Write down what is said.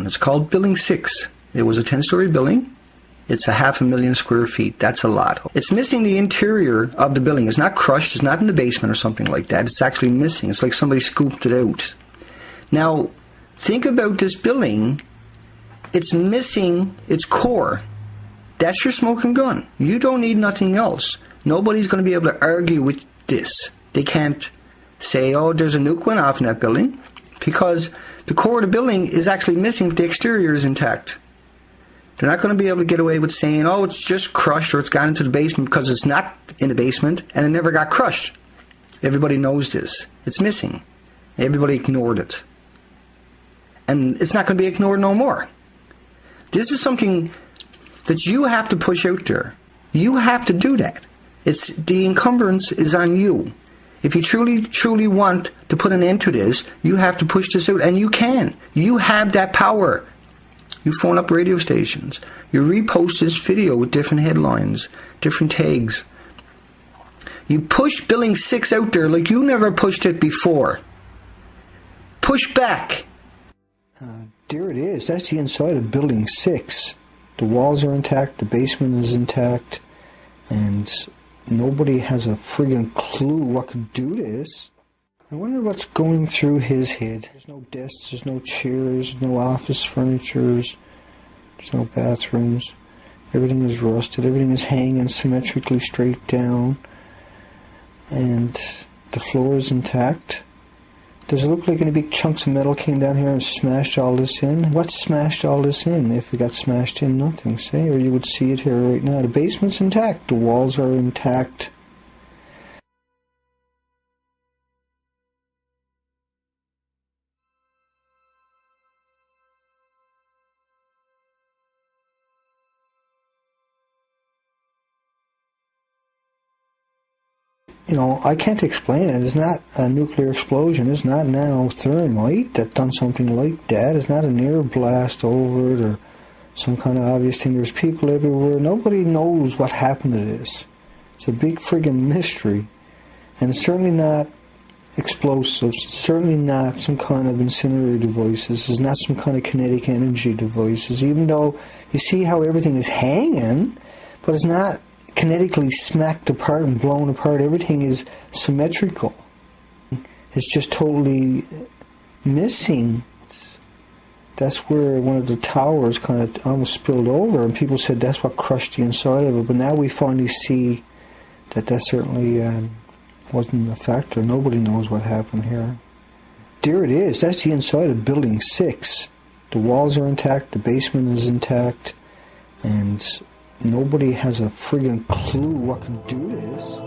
one. It's called Building 6. It was a 10-story building. It's 500,000 square feet. That's a lot. It's missing the interior of the building. It's not crushed. It's not in the basement or something like that. It's actually missing. It's like somebody scooped it out. Now, think about this building. It's missing its core. That's your smoking gun. You don't need nothing else. Nobody's going to be able to argue with this. They can't say, oh, there's a nuke went off in that building, because the core of the building is actually missing, but the exterior is intact. They're not going to be able to get away with saying, oh, it's just crushed or it's gone into the basement, because it's not in the basement and it never got crushed. Everybody knows this. It's missing. Everybody ignored it. And it's not going to be ignored no more. This is something that you have to push out there. You have to do that. It's the encumbrance is on you. If you truly want to put an end to this, you have to push this out, and you can. You have that power. You phone up radio stations. You repost this video with different headlines, different tags. You push Building 6 out there like you never pushed it before. Push back. There it is. That's the inside of Building 6. The walls are intact, the basement is intact, and nobody has a friggin' clue what could do this. I wonder what's going through his head. There's no desks, there's no chairs, no office furniture, there's no bathrooms. Everything is rusted, everything is hanging symmetrically straight down, and the floor is intact. Does it look like any big chunks of metal came down here and smashed all this in? What smashed all this in? If it got smashed in, nothing, say, or you would see it here right now. The basement's intact, the walls are intact. You know, I can't explain it. It's not a nuclear explosion. It's not nanothermite that done something like that. It's not an air blast over it or some kind of obvious thing. There's people everywhere. Nobody knows what happened to this. It's a big friggin' mystery. And it's certainly not explosives. It's certainly not some kind of incendiary devices. It's not some kind of kinetic energy devices. Even though you see how everything is hanging, but it's not kinetically smacked apart and blown apart. Everything is symmetrical. It's just totally missing. That's where one of the towers kind of almost spilled over, and people said that's what crushed the inside of it. But now we finally see that that certainly wasn't a factor. Nobody knows what happened here. There it is. That's the inside of Building 6. The walls are intact, the basement is intact, and nobody has a friggin' clue what could do this.